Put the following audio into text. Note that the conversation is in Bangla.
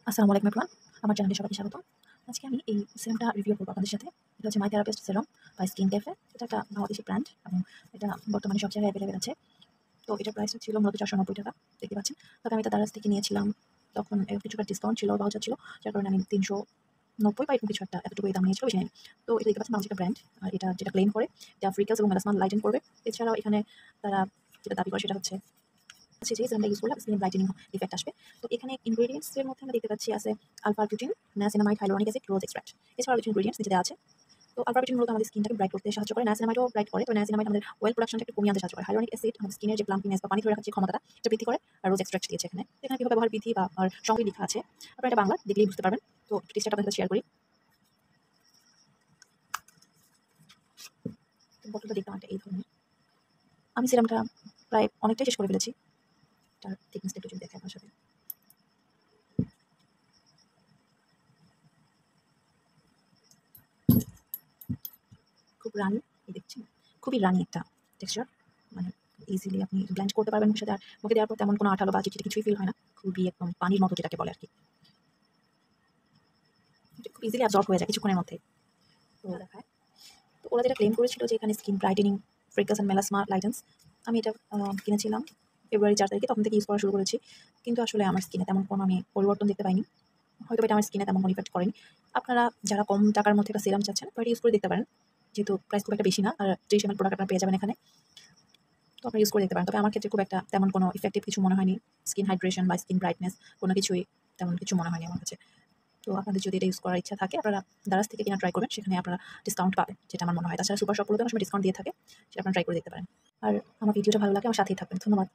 আসসালামু আলাইকুম এভরিওয়ান। আমার চ্যানেলে সবাইকে স্বাগতম। আজকে আমি এই সিরামটা রিভিউ করব আপনাদের সাথে। এটা হচ্ছে my therapist serum by skin cafe. এটা একটা বাংলাদেশি ব্র্যান্ড এবং এটা বর্তমানে সব জায়গায় অ্যাভেলেবেল আছে। তো এটার প্রাইস ছিল মূলত ৳৪৯০ দেখতে পাচ্ছেন। তবে আমি এটা দারাজ থেকে নিয়েছিলাম। তখন কিছুটা ডিসকাউন্ট ছিল, ভাউচার ছিল। যার কারণে আমি ৩৯০ বা এরকম কিছু একটা এতটুকুই দাম নিয়েছিল, বেশি নেয়নি। তো এটা দেখতে পাচ্ছেন বাংলাদেশি একটা ব্র্যান্ড। আর এটা যেটা ক্লেম করে এটা ফ্রিকলস এবং মেলাসমা লাইটেন করবে। এছাড়াও এখানে তারা যেটা দাবি করে সেটা হচ্ছে যে সিরামটা ইউজ করলে স্কিন ব্রাইটেনিং ইফেক্ট আসবে। তো এখানে ইনগ্রেডিয়েন্টস এর মধ্যে আমরা দেখতে পাচ্ছি আছে alpha arbutin, niacinamide, hyaluronic acid, rose extract. এছাড়াও কিছু ইনগ্রেডিয়েন্টস নিচে দেওয়া আছে। তো আলফা বিউটিন মূলত আমাদের স্কিনটাকে ব্রাইট করতে সাহায্য করে, নায়াসিনামাইডও ব্রাইট করে। তো নায়াসিনামাইড আমাদের অয়েল প্রোডাকশনটা একটু কমিয়ে আনতে সাহায্য করে। হাইলুরোনিক অ্যাসিড আমাদের স্কিনের যে প্লাম্পিনেস বা পানি ধরে রাখার যে ক্ষমতাটা এটা বৃদ্ধি করে। আর রোজ এক্সট্রাক্ট দিয়েছে এখানে। তো এখানে কিভাবে ব্যবহার বিধি বা আর সঙ্গে লেখা আছে। আপনারা এটা বাংলা দেখলেই বুঝতে পারবেন। তো টেক্সটটা আপনাদের সাথে শেয়ার করি। তো বোতলটা দেখতে অনেকটা এই ধরনের। আমি সিরামটা প্রায় অনেকটাই শেষ করে ফেলেছি। এটার থিকনেসটা একটু যদি দেখাই আপনার সাথে। খুব রানি, এই দেখছেন? খুবই রানি একটা টেক্সচার। মানে ইজিলি আপনি ব্লেন্ড করতে পারবেন মুখের সাথে। আর মুখে দেওয়ার পর তেমন কোনো আঠালো বা চিটচিটে কিছুই ফিল হয় না। খুবই একদম পানির মতো যেটাকে বলে আরকি। এটা খুব ইজিলি অ্যাবজর্ব হয়ে যায় কিছুক্ষণের মধ্যেই। তো দেখায়। তো ওরা যেটা ক্লেম করেছিল যে এখানে স্কিন ব্রাইটেনিং, ফ্রিকলস অ্যান্ড মেলাসমা লাইটেন্স। আমি এটা কিনেছিলাম ফেব্রুয়ারি ৪ তারিখে, তখন থেকে ইউজ করা শুরু করেছি। কিন্তু আসলে আমার স্কিনে তেমন কোনো আমি পরিবর্তন দেখতে পাইনি। হয়তোবা এটা আমার স্কিনে তেমন কোনো ইফেক্ট করেনি। আপনারা যারা কম টাকার মধ্যে একটা সিরাম চাচ্ছেন, তো এটা ইউজ করে দেখতে পারেন। যেহেতু প্রাইস খুব একটা বেশি না। আর ৩০ ml প্রোডাক্ট আপনারা পেয়ে যাবেন এখানে। তো আপনি ইউজ করে দেখতে পারেন। তবে আমার ক্ষেত্রে খুব একটা তেমন কোনো ইফেক্টিভ কিছু মনে হয়নি। স্কিন হাইড্রেশন বা স্কিন ব্রাইটনেস কোনো কিছুই তেমন কিছু মনে হয়নি আমার কাছে। তো আপনাদের যদি এটা ইউজ করার ইচ্ছা থাকে, আপনারা দারাজ থেকে কিনা ট্রাই করবেন। সেখানে আপনারা ডিসকাউন্ট পাবেন, যেটা আমার মনে হয়। তাছাড়া সুপার শপগুলোতে অনেক সময় ডিসকাউন্ট দিয়ে থাকে। সেটা আপনারা ট্রাই করে দেখতে পারেন। আর আমার ভিডিওটা ভালো লাগলে আমার সাথেই থাকবেন। ধন্যবাদ।